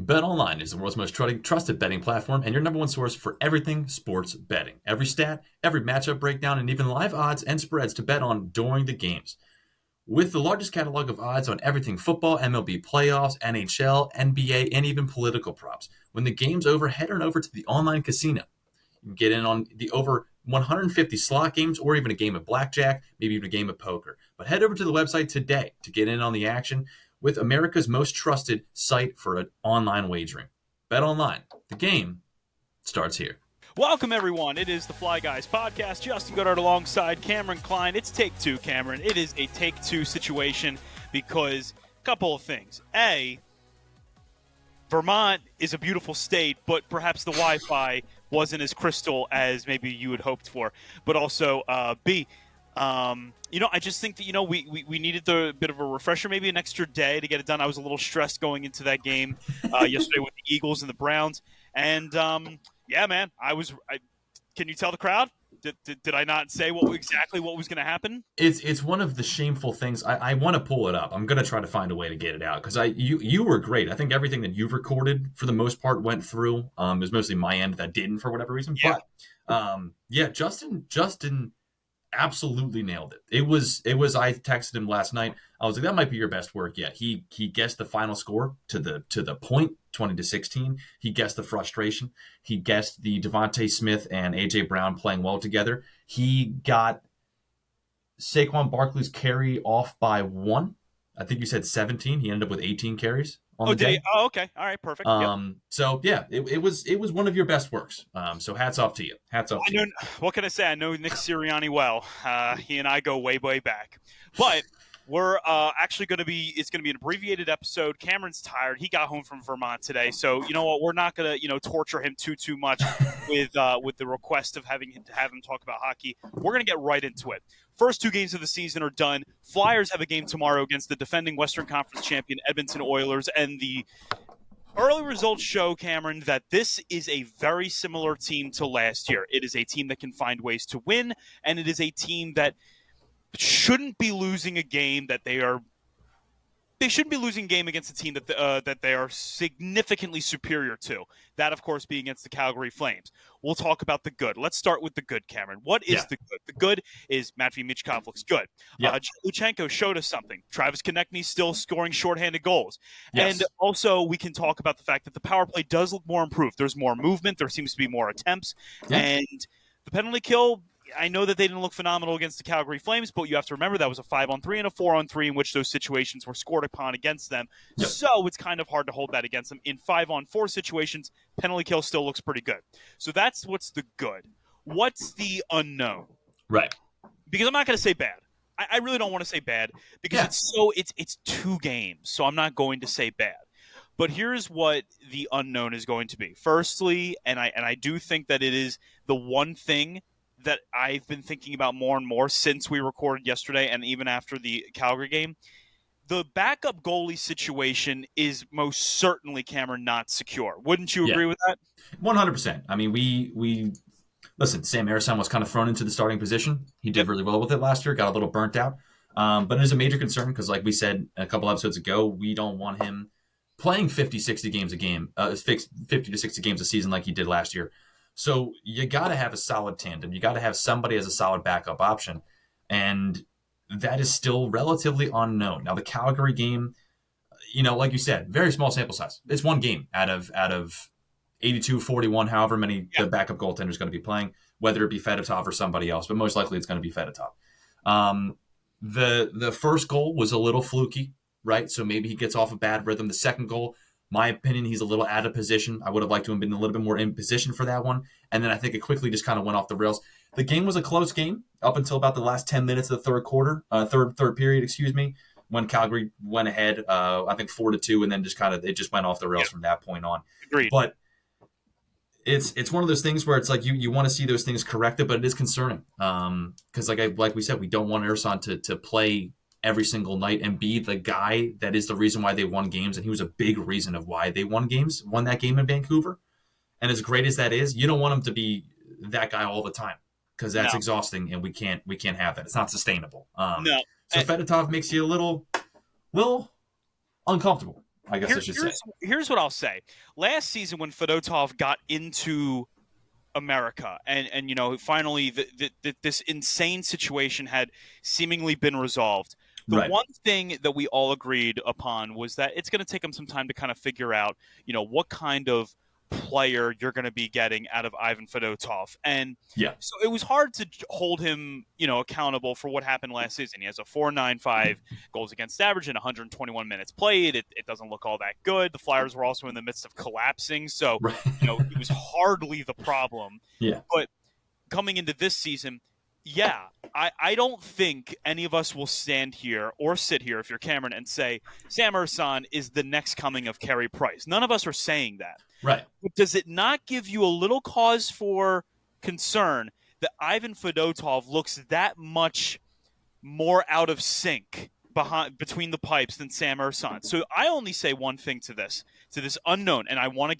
BetOnline is the world's most trusted betting platform and your number one source for everything sports betting. Every stat, every matchup breakdown, and even live odds and spreads to bet on during the games. With the largest catalog of odds on everything football, MLB playoffs, NHL, NBA, and even political props. When the game's over, head on over to the online casino. You can get in on the over 150 slot games or even a game of blackjack, maybe even a game of poker. But head over to the website today to get in on the action with America's most trusted site for an online wagering. Bet online. The game starts here. Welcome, everyone. It is the Fly Guys podcast. Justin Goddard alongside Cameron Klein. It's take two, Cameron. It is a take two situation because a couple of things. A, Vermont is a beautiful state, but perhaps the Wi-Fi wasn't as crystal as maybe you had hoped for. But also, B, I just think that, we needed a bit of a refresher, maybe an extra day to get it done. I was a little stressed going into that game yesterday with the Eagles and the Browns. And, yeah, man, can you tell the crowd? Did I not say exactly what was going to happen? It's one of the shameful things. I want to pull it up. I'm going to try to find a way to get it out because you were great. I think everything that you've recorded for the most part went through. It was mostly my end that didn't for whatever reason. Yeah. But Justin absolutely nailed it. It was. I texted him last night. I was like, that might be your best work yet. He guessed the final score to the point, 20-16. He guessed the frustration. He guessed the Devontae Smith and AJ Brown playing well together. He got Saquon Barkley's carry off by 1. I think you said 17. He ended up with 18 carries on the day. Oh, okay. All right, perfect. So yeah, it was one of your best works. So hats off to you. What can I say? I know Nick Sirianni well. He and I go way, way back. But we're actually going to be – it's going to be an abbreviated episode. Cameron's tired. He got home from Vermont today. So, you know what? We're not going to, torture him too much with the request of having him talk about hockey. We're going to get right into it. First 2 games of the season are done. Flyers have a game tomorrow against the defending Western Conference champion Edmonton Oilers. And the early results show, Cameron, that this is a very similar team to last year. It is a team that can find ways to win, and it is a team that – shouldn't be losing a game they shouldn't be losing a game against a team that they are significantly superior to. That, of course, being against the Calgary Flames. We'll talk about the good. Let's start with the good, Cameron. What is the good? The good is Matvei Michkov looks good. Yeah. Luchenko showed us something. Travis Konechny still scoring shorthanded goals. Yes. And also we can talk about the fact that the power play does look more improved. There's more movement. There seems to be more attempts. Yeah. And the penalty kill, I know that they didn't look phenomenal against the Calgary Flames, but you have to remember that was a 5-on-3 and a 4-on-3 in which those situations were scored upon against them. Yep. So it's kind of hard to hold that against them. In 5-on-4 situations, penalty kill still looks pretty good. So that's what's the good. What's the unknown? Right. Because I'm not going to say bad. I really don't want to say bad because it's 2 games, so I'm not going to say bad. But here's what the unknown is going to be. Firstly, and I do think that it is the one thing that I've been thinking about more and more since we recorded yesterday and even after the Calgary game. The backup goalie situation is most certainly, Cameron, not secure. Wouldn't you agree with that? 100%. I mean, we listen, Sam Ersson was kind of thrown into the starting position. He did really well with it last year, got a little burnt out. But it is a major concern because, like we said a couple episodes ago, we don't want him playing 50 to 60 games a season like he did last year. So you got to have a solid tandem. You got to have somebody as a solid backup option. And that is still relatively unknown. Now, the Calgary game, like you said, very small sample size. It's 1 game out of 82, 41, however many the backup goaltender is going to be playing, whether it be Fedotov or somebody else. But most likely it's going to be Fedotov. The first goal was a little fluky, right? So maybe he gets off a bad rhythm. The second goal, my opinion, he's a little out of position. I would have liked to have been a little bit more in position for that one. And then I think it quickly just kind of went off the rails. The game was a close game up until about the last 10 minutes of the third period, when Calgary went ahead, I think 4-2, and then it just went off the rails from that point on. Agreed. But it's one of those things where it's like you want to see those things corrected, but it is concerning. Because like we said, we don't want Ersson to play every single night and be the guy that is the reason why they won games. And he was a big reason of why they won that game in Vancouver. And as great as that is, you don't want him to be that guy all the time because that's exhausting and we can't have that. It's not sustainable. So Fedotov makes you a little uncomfortable. I guess I should say. Here's what I'll say. Last season when Fedotov got into America and finally this insane situation had seemingly been resolved. The Right. one thing that we all agreed upon was that it's going to take him some time to kind of figure out, what kind of player you're going to be getting out of Ivan Fedotov. And Yeah. so it was hard to hold him, accountable for what happened last season. He has a 4.95 goals against average in 121 minutes played. It doesn't look all that good. The Flyers were also in the midst of collapsing. So, Right. it was hardly the problem. Yeah. But coming into this season, yeah, I don't think any of us will stand here or sit here, if you're Cameron, and say Sam Ersson is the next coming of Carey Price. None of us are saying that. Right. But does it not give you a little cause for concern that Ivan Fedotov looks that much more out of sync between the pipes than Sam Ersson? So I only say one thing to this unknown, and I want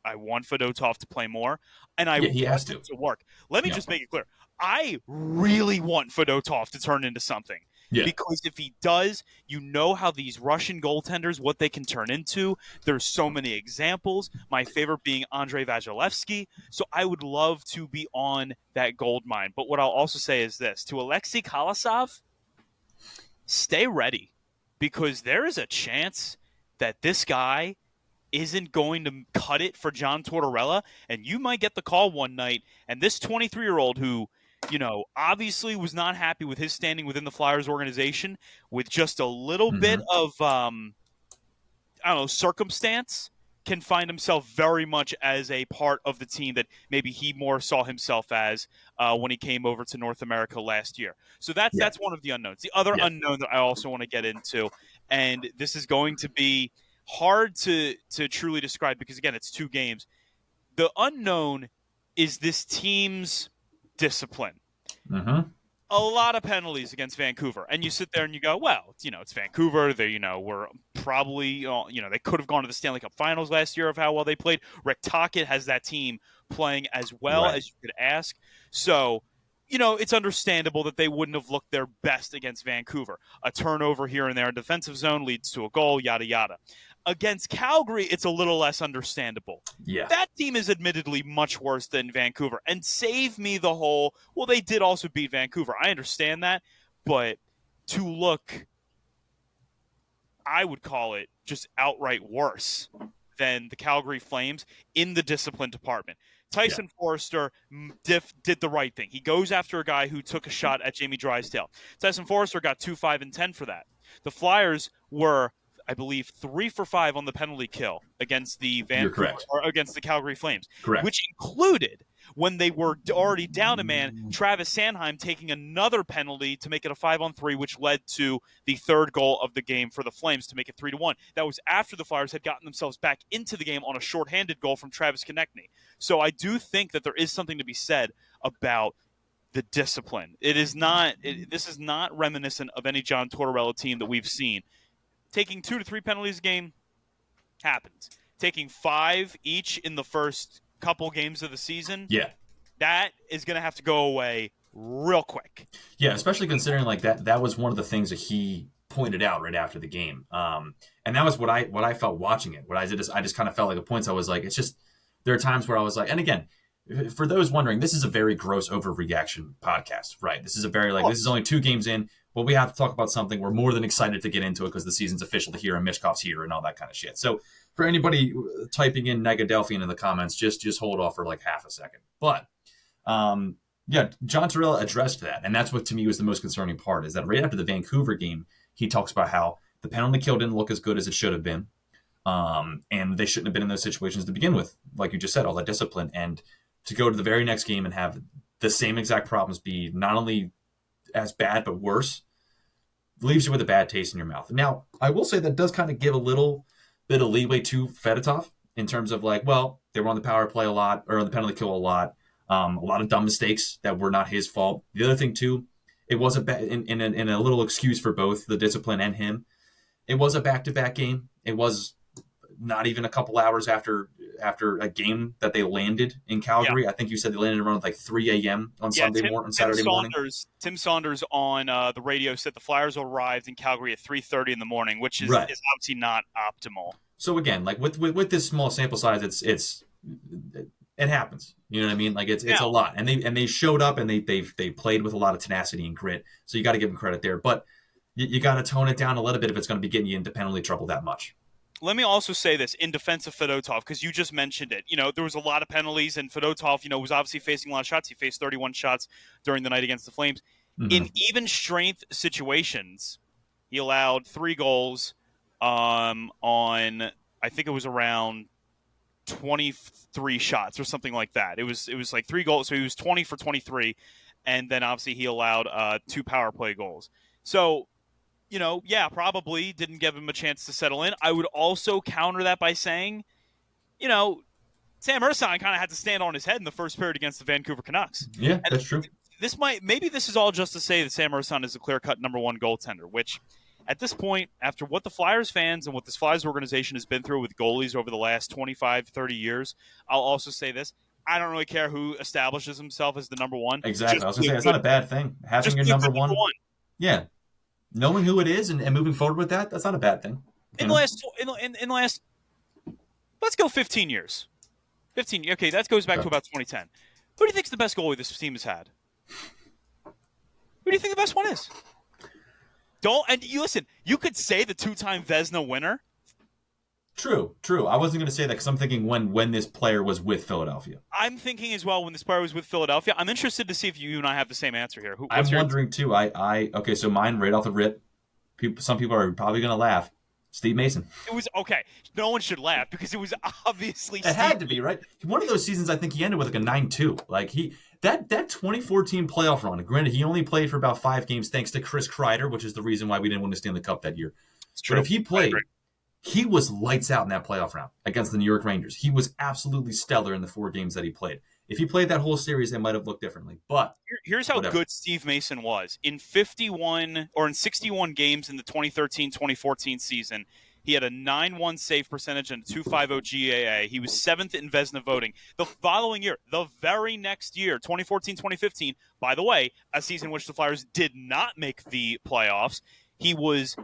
Fedotov to play more, and I he has want it to work. Let me just make it clear. I really want Fedotov to turn into something. Yeah. Because if he does, how these Russian goaltenders, what they can turn into. There's so many examples. My favorite being Andrei Vasilevsky. So I would love to be on that gold mine. But what I'll also say is this. To Alexei Kalasov, stay ready. Because there is a chance that this guy isn't going to cut it for John Tortorella. And you might get the call one night. And this 23-year-old who obviously was not happy with his standing within the Flyers organization, with just a little bit of, circumstance, can find himself very much as a part of the team that maybe he more saw himself as when he came over to North America last year. So that's one of the unknowns. The other unknown that I also want to get into, and this is going to be hard to truly describe because, again, it's 2 games. The unknown is this team's discipline. A lot of penalties against Vancouver, and you sit there and you go, well, it's Vancouver. They, were probably, they could have gone to the Stanley Cup Finals last year of how well they played. Rick Tocchet has that team playing as well as you could ask. So, it's understandable that they wouldn't have looked their best against Vancouver. A turnover here and there in defensive zone leads to a goal, yada yada. Against Calgary, it's a little less understandable. Yeah. That team is admittedly much worse than Vancouver. And save me the whole, well, they did also beat Vancouver. I understand that. But to look, I would call it just outright worse than the Calgary Flames in the discipline department. Tyson Forrester did the right thing. He goes after a guy who took a shot at Jamie Drysdale. Tyson Forrester got 2, 5, and 10 for that. The Flyers were, I believe, 3 for 5 on the penalty kill against the against the Calgary Flames, which included when they were already down a man, Travis Sanheim taking another penalty to make it a 5-on-3, which led to the 3rd goal of the game for the Flames to make it 3-1. That was after the Flyers had gotten themselves back into the game on a shorthanded goal from Travis Konechny. So I do think that there is something to be said about the discipline. This is not reminiscent of any John Tortorella team that we've seen. Taking 2 to 3 penalties a game happens. Taking 5 each in the first couple games of the season, that is going to have to go away real quick. Yeah, especially considering like that was one of the things that he pointed out right after the game, and that was what I felt watching it. What I did is I just kind of felt like the points. I was like, it's just there are times where I was like, and again, for those wondering, this is a very gross overreaction podcast, right? This is a very this is only 2 games in. Well, we have to talk about something. We're more than excited to get into it because the season's official here and Mishkov's here and all that kind of shit. So for anybody typing in Negadelphian in the comments, just hold off for like half a second. But John Tortorella addressed that. And that's what to me was the most concerning part, is that right after the Vancouver game, he talks about how the penalty kill didn't look as good as it should have been. And they shouldn't have been in those situations to begin with. Like you just said, all that discipline. And to go to the very next game and have the same exact problems be not only as bad but worse, leaves you with a bad taste in your mouth. Now, I will say that does kind of give a little bit of leeway to Fedotov in terms of like, well, they were on the power play a lot, or on the penalty kill a lot of dumb mistakes that were not his fault. The other thing too, it was in a little excuse for both the discipline and him. It was a back-to-back game. It was not even a couple hours after after a game that they landed in Calgary. I think you said they landed around like 3 a.m. on Saturday morning. Tim Saunders on the radio said the Flyers arrived in Calgary at 3:30 in the morning, which is obviously not optimal. So again, like with this small sample size, it happens. You know what I mean? Like it's a lot, and they showed up and they played with a lot of tenacity and grit. So you got to give them credit there, but you got to tone it down a little bit if it's going to be getting you into penalty trouble that much. Let me also say this in defense of Fedotov, because you just mentioned it. There was a lot of penalties, and Fedotov, was obviously facing a lot of shots. He faced 31 shots during the night against the Flames. Mm-hmm. In even strength situations, he allowed 3 goals on, I think it was around 23 shots or something like that. It was like 3 goals, so he was 20 for 23, and then obviously he allowed 2 power play goals. So, probably didn't give him a chance to settle in. I would also counter that by saying, Sam Ersson kind of had to stand on his head in the first period against the Vancouver Canucks. Yeah, and that's true. Maybe this is all just to say that Sam Ersson is a clear-cut number 1 goaltender, which at this point, after what the Flyers fans and what this Flyers organization has been through with goalies over the last 25, 30 years, I'll also say this. I don't really care who establishes himself as the number 1. Exactly. I was going to say, it's not a bad thing. Having your number one. Yeah. Knowing who it is and moving forward with that's not a bad thing. In the last, let's go 15 years. 15. Okay, that goes back to about 2010. Who do you think is the best goalie this team has had? Who do you think the best one is? Listen, you could say the 2-time Vezina winner. True. I wasn't going to say that because I'm thinking when this player was with Philadelphia. I'm thinking as well when this player was with Philadelphia. I'm interested to see if you and I have the same answer here. I'm wondering too. Okay, so mine right off the rip. Some people are probably going to laugh. Steve Mason. It was okay. No one should laugh because it was obviously. It had to be right. One of those seasons, I think he ended with like a 9-2. Like that 2014 playoff run. Granted, he only played for about 5 games thanks to Chris Kreider, which is the reason why we didn't win the Stanley Cup that year. It's true. But if he played. He was lights out in that playoff round against the New York Rangers. He was absolutely stellar in the 4 games that he played. If he played that whole series, it might have looked differently. But here's how good Steve Mason was. In 61 games in the 2013-2014 season, he had a 9.1 save percentage and a 2.50 GAA. He was 7th in Vezina voting. The following year, the very next year, 2014-2015, by the way, a season in which the Flyers did not make the playoffs, he was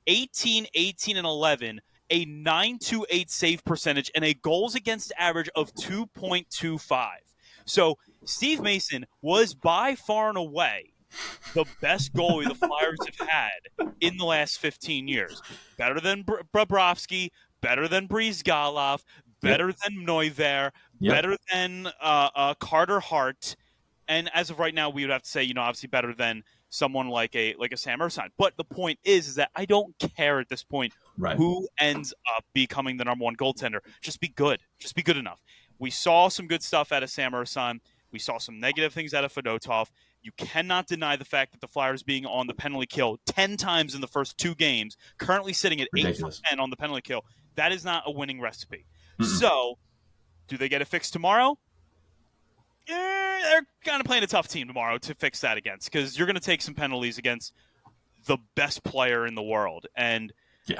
18, 18, and 11, a 9.28 save percentage, and a goals against average of 2.25. So Steve Mason was by far and away the best goalie the Flyers have had in the last 15 years. Better than Bobrovsky, better than Brizgalov, better than Neuver, better than Carter Hart, and as of right now, we would have to say, obviously better than someone like a Sam Ersson. But the point is that I don't care at this point who ends up becoming the number 1 goaltender. Just be good. Just be good enough. We saw some good stuff out of Sam Ersson. We saw some negative things out of Fedotov. You cannot deny the fact that the Flyers being on the penalty kill 10 times in the first 2 games, currently sitting at 8 for 10 on the penalty kill, that is not a winning recipe. Mm-hmm. So, do they get it fixed tomorrow? They're kind of playing a tough team tomorrow to fix that against because you're going to take some penalties against the best player in the world and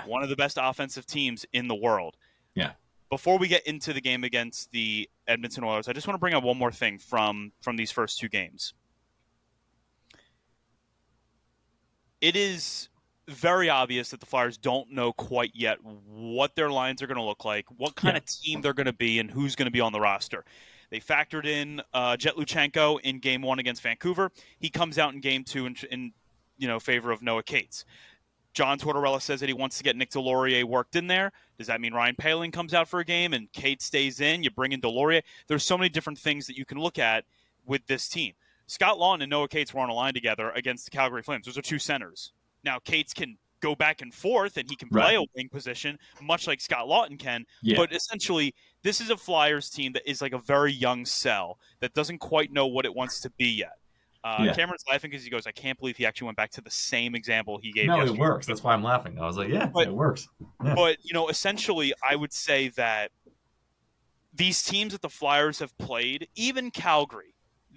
one of the best offensive teams in the world. Yeah. Before we get into the game against the Edmonton Oilers, I just want to bring up one more thing from these first 2 games. It is very obvious that the Flyers don't know quite yet what their lines are going to look like, what kind of team they're going to be, and who's going to be on the roster. They factored in Jet Luchenko in Game 1 against Vancouver. He comes out in Game 2 in favor of Noah Cates. John Tortorella says that he wants to get Nick Delorier worked in there. Does that mean Ryan Poehling comes out for a game and Cates stays in? You bring in Delorier. There's so many different things that you can look at with this team. Scott Laughton and Noah Cates were on a line together against the Calgary Flames. Those are 2 centers. Now, Cates can go back and forth, and he can play a wing position, much like Scott Laughton can. Yeah. But essentially, this is a Flyers team that is like a very young cell that doesn't quite know what it wants to be yet. Cameron's laughing because he goes, I can't believe he actually went back to the same example he gave yesterday. It works. That's why I'm laughing. I was like, it works. Yeah. But, essentially, I would say that these teams that the Flyers have played, even Calgary,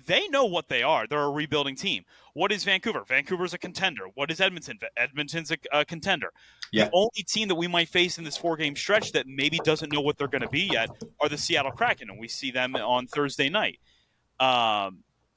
they know what they are. They're a rebuilding team. What is Vancouver? Vancouver's a contender. What is Edmonton? Edmonton's a contender. The Yeah. only team that we might face in this 4-game stretch that maybe doesn't know what they're going to be yet are the Seattle Kraken, and we see them on Thursday night.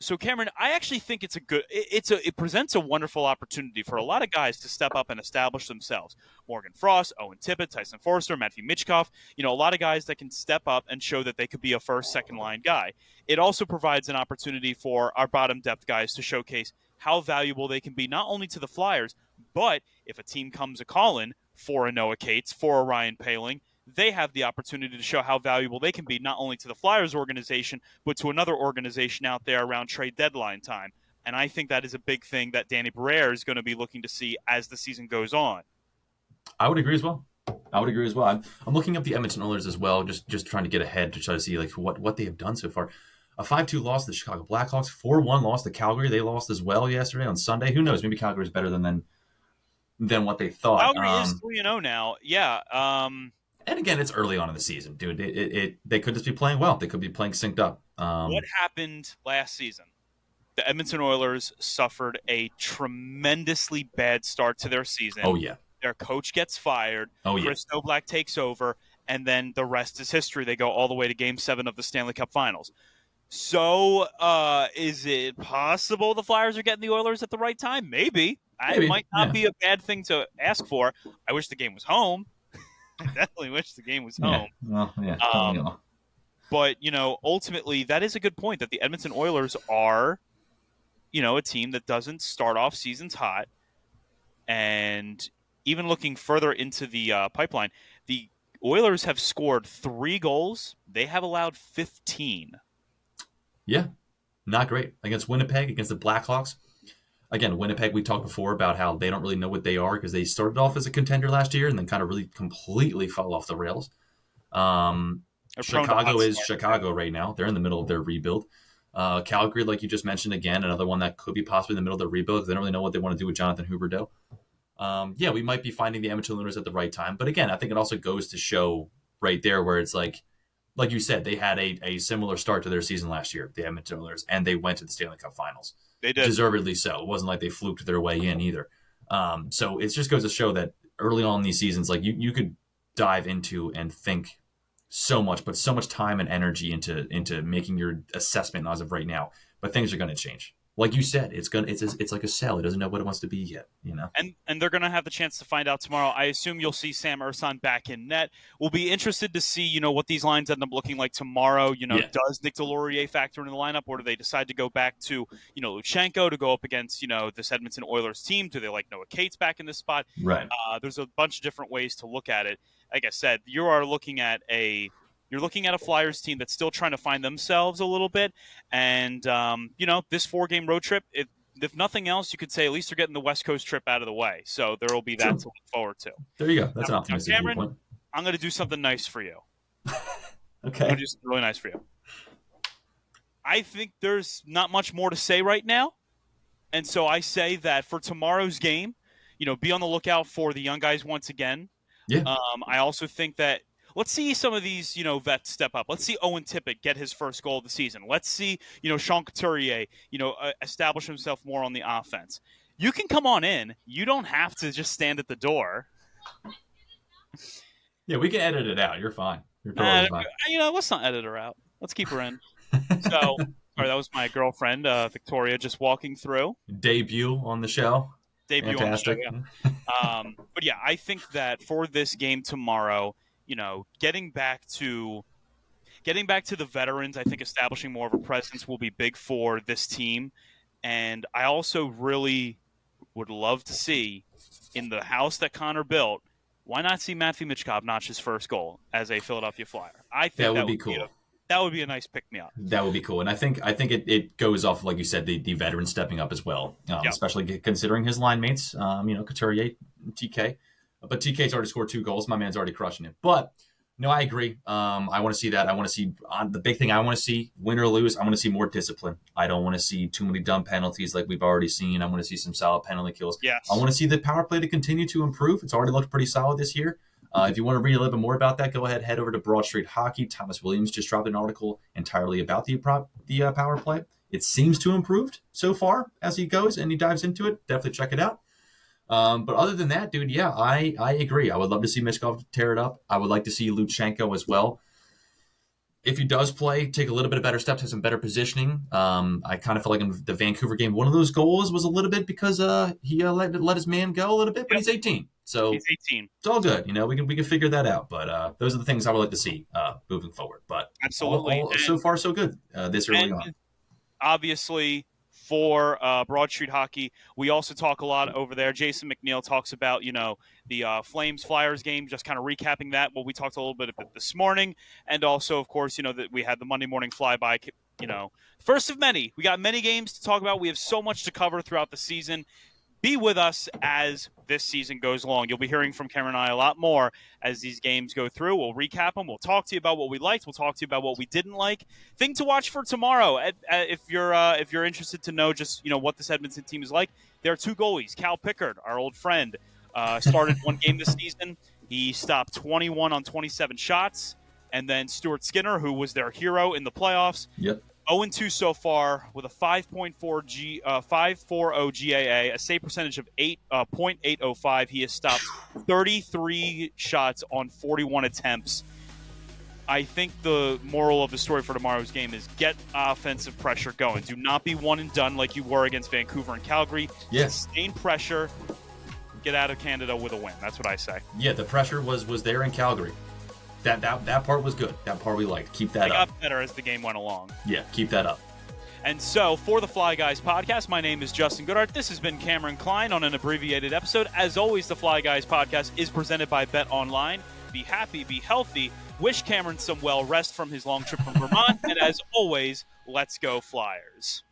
So Cameron, I actually think it presents a wonderful opportunity for a lot of guys to step up and establish themselves. Morgan Frost, Owen Tippett, Tyson Forster, Matthew Michkov, a lot of guys that can step up and show that they could be a first, second line guy. It also provides an opportunity for our bottom depth guys to showcase how valuable they can be, not only to the Flyers, but if a team comes a calling for a Noah Cates, for a Ryan Poehling, they have the opportunity to show how valuable they can be, not only to the Flyers organization, but to another organization out there around trade deadline time. And I think that is a big thing that Danny Briere is going to be looking to see as the season goes on. I would agree as well. I'm looking up the Edmonton Oilers as well, just trying to get ahead to try to see like what they have done so far. A 5-2 loss to the Chicago Blackhawks, 4-1 loss to Calgary. They lost as well yesterday on Sunday. Who knows? Maybe Calgary is better than what they thought. Calgary is 3-0 now. Yeah. And again, it's early on in the season, dude. They could just be playing well. They could be playing synced up. What happened last season? The Edmonton Oilers suffered a tremendously bad start to their season. Oh, yeah. Their coach gets fired. Oh, yeah. Chris Novak takes over, and then the rest is history. They go all the way to Game 7 of the Stanley Cup Finals. So, is it possible the Flyers are getting the Oilers at the right time? Maybe. It might not be a bad thing to ask for. I wish the game was home. I definitely wish the game was home. Well, yeah. But, ultimately, that is a good point that the Edmonton Oilers are, a team that doesn't start off seasons hot. And even looking further into the pipeline, the Oilers have scored 3 goals. They have allowed 15. Yeah, not great. Against Winnipeg, against the Blackhawks. Again, Winnipeg, we talked before about how they don't really know what they are because they started off as a contender last year and then kind of really completely fell off the rails. Chicago is Chicago right now. They're in the middle of their rebuild. Calgary, like you just mentioned, again, another one that could be possibly in the middle of their rebuild because they don't really know what they want to do with Jonathan Huberdeau. We might be finding the Edmonton Oilers at the right time. But again, I think it also goes to show right there where it's like you said, they had a similar start to their season last year, the Edmonton Oilers, and they went to the Stanley Cup Finals. They did. Deservedly so. It wasn't like they fluked their way in either. So it just goes to show that early on in these seasons, like you could dive into and think so much, put so much time and energy into making your assessment as of right now. But things are going to change. Like you said, it's like a cell. It doesn't know what it wants to be yet, And they're going to have the chance to find out tomorrow. I assume you'll see Sam Ursan back in net. We'll be interested to see, what these lines end up looking like tomorrow. Does Nick Delorier factor in the lineup, or do they decide to go back to, Luchenko to go up against, this Edmonton Oilers team? Do they like Noah Cates back in this spot? Right. There's a bunch of different ways to look at it. Like I said, you're looking at a Flyers team that's still trying to find themselves a little bit. And, this 4-game road trip, if nothing else, you could say at least they're getting the West Coast trip out of the way. So there will be that to look forward to. There you go. That's an optimistic Cameron, viewpoint. I'm going to do something nice for you. Okay. I'm going to do something really nice for you. I think there's not much more to say right now. And so I say that for tomorrow's game, be on the lookout for the young guys once again. Yeah. I also think that let's see some of these, vets step up. Let's see Owen Tippett get his first goal of the season. Let's see, Sean Couturier, establish himself more on the offense. You can come on in. You don't have to just stand at the door. Yeah, we can edit it out. You're fine. You're totally fine. Let's not edit her out. Let's keep her in. So, sorry, that was my girlfriend, Victoria, just walking through. Debut on the show. Fantastic. On the show, yeah. But yeah, I think that for this game tomorrow, getting back to the veterans, I think establishing more of a presence will be big for this team. And I also really would love to see in the house that Connor built, why not see Matthew Michkov notch his first goal as a Philadelphia Flyer? I think that would be cool. That would be a nice pick-me-up. That would be cool. And I think it goes off, like you said, the veterans stepping up as well, especially considering his line mates, Couturier, TK. But TK's already scored 2 goals. My man's already crushing it. But, no, I agree. I want to see that. I want to see the big thing I want to see, win or lose, I want to see more discipline. I don't want to see too many dumb penalties like we've already seen. I want to see some solid penalty kills. Yes. I want to see the power play to continue to improve. It's already looked pretty solid this year. If you want to read a little bit more about that, go ahead, head over to Broad Street Hockey. Thomas Williams just dropped an article entirely about the power play. It seems to have improved so far as he goes and he dives into it. Definitely check it out. But other than that, dude, yeah, I agree. I would love to see Michkov tear it up. I would like to see Luchenko as well. If he does play, take a little bit of better steps, have some better positioning. I kind of feel like in the Vancouver game, one of those goals was a little bit because he let his man go a little bit, but he's 18, so He's 18. it's all good. We can figure that out. But those are the things I would like to see moving forward. But Absolutely. so far so good this early on. Obviously, for Broad Street Hockey, we also talk a lot over there. Jason McNeil talks about, the Flames Flyers game, just kind of recapping that. Well, we talked a little bit about this morning. And also, of course, that we had the Monday morning flyby, first of many. We got many games to talk about. We have so much to cover throughout the season. Be with us as this season goes along. You'll be hearing from Cameron and I a lot more as these games go through. We'll recap them. We'll talk to you about what we liked. We'll talk to you about what we didn't like. Thing to watch for tomorrow, if you're interested to know just what this Edmonton team is like. There are two goalies. Cal Pickard, our old friend, started one game this season. He stopped 21 on 27 shots, and then Stuart Skinner, who was their hero in the playoffs. Yep. 0-2 so far with a 5.40 GAA, a save percentage of 8.805. He has stopped 33 shots on 41 attempts. I think the moral of the story for tomorrow's game is get offensive pressure going. Do not be one and done like you were against Vancouver and Calgary. Yes. Sustain pressure. Get out of Canada with a win. That's what I say. Yeah, the pressure was there in Calgary. That part was good. That part we liked. Keep that up. It got better as the game went along. Yeah, keep that up. And so, for the Fly Guys podcast, my name is Justin Goodhart. This has been Cameron Klein on an abbreviated episode. As always, the Fly Guys podcast is presented by Bet Online. Be happy, be healthy. Wish Cameron some well rest from his long trip from Vermont. And as always, let's go Flyers.